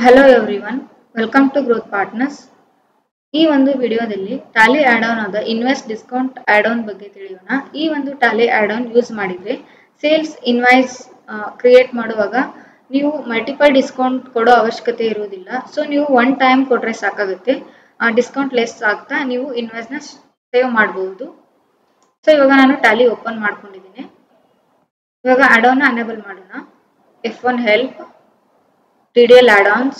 Hello everyone, welcome to Growth Partners. ಈ ಒಂದು ವಿಡಿಯೋದಲ್ಲಿ ಟ್ಯಾಲಿ ಆಡ್ ಆನ್ ಆದ ಇನ್ವೆಸ್ಟ್ ಡಿಸ್ಕೌಂಟ್ ಆಡ್ ಆನ್ ಬಗ್ಗೆ ತಿಳಿಯೋಣ. ಈ ಒಂದು ಟ್ಯಾಲಿ ಆಡ್ ಆನ್ ಯೂಸ್ ಮಾಡಿದ್ರೆ ಸೇಲ್ಸ್ ಇನ್ವಾಯ್ಸ್ ಕ್ರಿಯೇಟ್ ಮಾಡುವಾಗ ನೀವು ಮಲ್ಟಿಪಲ್ ಡಿಸ್ಕೌಂಟ್ ಕೊಡೋ ಅವಶ್ಯಕತೆ ಇರುವುದಿಲ್ಲ. ಸೊ ನೀವು ಒನ್ ಟೈಮ್ ಕೊಟ್ರೆ ಸಾಕಾಗುತ್ತೆ. ಡಿಸ್ಕೌಂಟ್ ಲೆಸ್ ಆಗ್ತಾ ನೀವು ಇನ್ವಾಯ್ಸ್ನ ಸೇವ್ ಮಾಡಬಹುದು. ಸೊ ಇವಾಗ ನಾನು ಟ್ಯಾಲಿ ಓಪನ್ ಮಾಡ್ಕೊಂಡಿದ್ದೀನಿ. ಇವಾಗ ಆಡ್ ಆನ್ ಅನೇಬಲ್ ಮಾಡೋಣ. F1 help, TDL add-ons,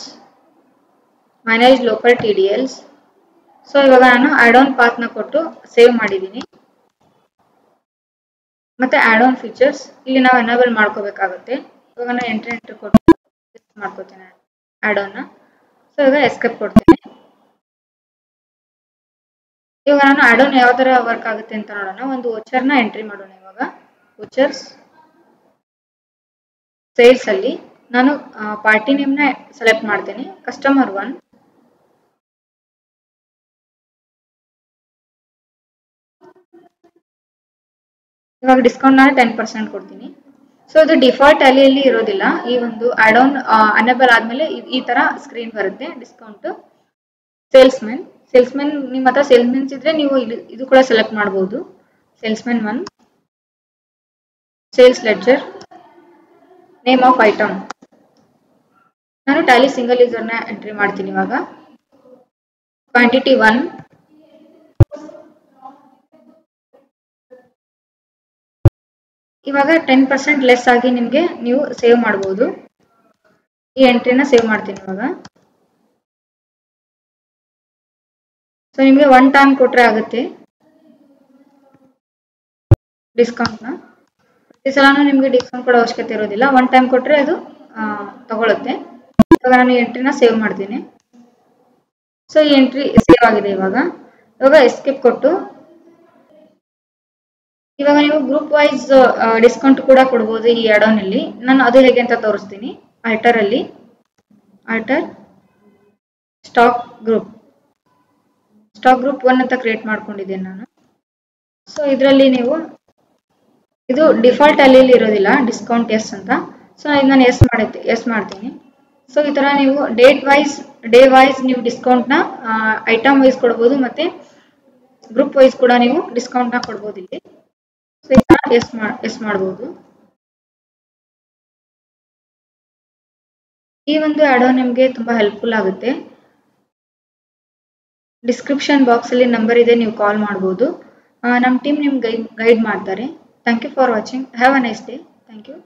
manage local TDLs. So ಇವಾಗ ನಾನು ಆಡ್ ಆನ್ ಪಾತ್ ನ ಕೊಟ್ಟು ಸೇವ್ ಮಾಡಿದ್ದೀನಿ. ಮತ್ತೆ ಆಡ್ ಆನ್ ಫೀಚರ್ಸ್ ಇಲ್ಲಿ ನಾವು ಎನೇಬಲ್ ಮಾಡ್ಕೋಬೇಕಾಗುತ್ತೆ. ಇವಾಗ ನಾನು ಎಂಟ್ರಿ ಕೊಟ್ಟು ಮಾಡ್ಕೋತೀನಿ ಆಡ್ ಆನ್ ನ. ಸೊ ಇವಾಗ ಎಸ್ಕೇಪ್ ಕೊಡ್ತೀನಿ. ಇವಾಗ ನಾನು ಆಡ್ ಆನ್ ಯಾವ ತರ ವರ್ಕ್ ಆಗುತ್ತೆ ಅಂತ ನೋಡೋಣ. ಒಂದು ವೋಚರ್ ನ ಎಂಟ್ರಿ ಮಾಡೋಣ. ಇವಾಗ ವೋಚರ್ಸ್ ಸೇಲ್ಸ್ ಅಲ್ಲಿ ನಾನು ಪಾರ್ಟಿ ನೇಮ್ ನ ಸೆಲೆಕ್ಟ್ ಮಾಡ್ತೀನಿ. ಕಸ್ಟಮರ್ 1. ಇವಾಗ ಡಿಸ್ಕೌಂಟ್ ನಾನು 10% ಕೊಡ್ತೀನಿ. ಸೊ ಇದು ಡಿಫಾಲ್ಟ್ ಟ್ಯಾಲಿಯಲ್ಲಿ ಇರೋದಿಲ್ಲ. ಈ ಒಂದು ಆಡ್ ಆನ್ ಅನೇಬಲ್ ಆದ್ಮೇಲೆ ಈ ತರ ಸ್ಕ್ರೀನ್ ಬರುತ್ತೆ. ಡಿಸ್ಕೌಂಟ್ ಸೇಲ್ಸ್ಮೆನ್ ನಿಮ್ಮ ಹತ್ರ ಸೇಲ್ಸ್ಮೆನ್ಸ್ ಇದ್ರೆ ನೀವು ಇದು ಕೂಡ ಸೆಲೆಕ್ಟ್ ಮಾಡಬಹುದು. Salesmen 1, sales ledger, name of item. ನಾನು ಟ್ಯಾಲಿ ಸಿಂಗಲ್ ಯೂಸರ್ ನ ಎಂಟ್ರಿ ಮಾಡ್ತೀನಿ. ಇವಾಗ ಕ್ವಾಂಟಿಟಿ 1, ಇವಾಗ 10% ಲೆಸ್ ಆಗಿ ನಿಮಗೆ ನೀವು ಸೇವ್ ಮಾಡಬಹುದು. ಈ ಎಂಟ್ರಿನ ಸೇವ್ ಮಾಡ್ತೀನಿ ಇವಾಗ. ಸೊ ನಿಮಗೆ ಒನ್ ಟೈಮ್ ಕೊಟ್ರೆ ಆಗುತ್ತೆ ಡಿಸ್ಕೌಂಟ್ ನ. ಈ ಸಲ ನಿಮಗೆ ಡಿಸ್ಕೌಂಟ್ ಕೊಡೋ ಅವಶ್ಯಕತೆ ಇರೋದಿಲ್ಲ. ಒನ್ ಟೈಮ್ ಕೊಟ್ರೆ ಅದು ತಗೊಳುತ್ತೆ. ಇವಾಗ ನಾನು ಎಂಟ್ರಿನ ಸೇವ್ ಮಾಡ್ತೀನಿ. ಸೊ ಈ ಎಂಟ್ರಿ ಸೇವ್ ಆಗಿದೆ. ಇವಾಗ ಎಸ್ಕೇಪ್ ಕೊಟ್ಟು ಇವಾಗ ನೀವು ಗ್ರೂಪ್ ವೈಸ್ ಡಿಸ್ಕೌಂಟ್ ಕೂಡ ಕೊಡಬಹುದು ಈ ಆಡ್ ಆನ್ ಅಲ್ಲಿ. ನಾನು ಅದು ಹೇಗೆ ಅಂತ ತೋರಿಸ್ತೀನಿ. ಆಲ್ಟರ್ ಅಲ್ಲಿ ಸ್ಟಾಕ್ ಗ್ರೂಪ್ 1 ಅಂತ ಕ್ರಿಯೇಟ್ ಮಾಡ್ಕೊಂಡಿದ್ದೇನೆ ನಾನು. ಸೊ ಇದರಲ್ಲಿ ನೀವು ಇದು ಡಿಫಾಲ್ಟ್ ಅಲ್ಲಿ ಇರೋದಿಲ್ಲ ಡಿಸ್ಕೌಂಟ್ ಎಸ್ ಅಂತ. ಸೊ ನಾನು ಎಸ್ ಮಾಡ್ತೀನಿ. ಸೊ ಈ ತರ ನೀವು ಡೇ ವೈಸ್ ನೀವು ಡಿಸ್ಕೌಂಟ್ ನ ಐಟಮ್ ವೈಸ್ ಕೊಡಬಹುದು, ಮತ್ತೆ ಗ್ರೂಪ್ ವೈಸ್ ಕೂಡ ನೀವು ಡಿಸ್ಕೌಂಟ್ ನ ಕೊಡಬಹುದು ಇಲ್ಲಿ. ಸೊ ಎಸ್ ಮಾಡಬಹುದು. ಈ ಒಂದು ಆಡ್ ಆನ್ ನಿಮಗೆ ತುಂಬಾ ಹೆಲ್ಪ್ಫುಲ್ ಆಗುತ್ತೆ. ಡಿಸ್ಕ್ರಿಪ್ಷನ್ ಬಾಕ್ಸ್ ಅಲ್ಲಿ ನಂಬರ್ ಇದೆ, ನೀವು ಕಾಲ್ ಮಾಡಬಹುದು. ನಮ್ಮ ಟೀಮ್ ನಿಮ್ಗೆ ಗೈಡ್ ಮಾಡ್ತಾರೆ. Thank you for watching. Have a nice day. Thank you.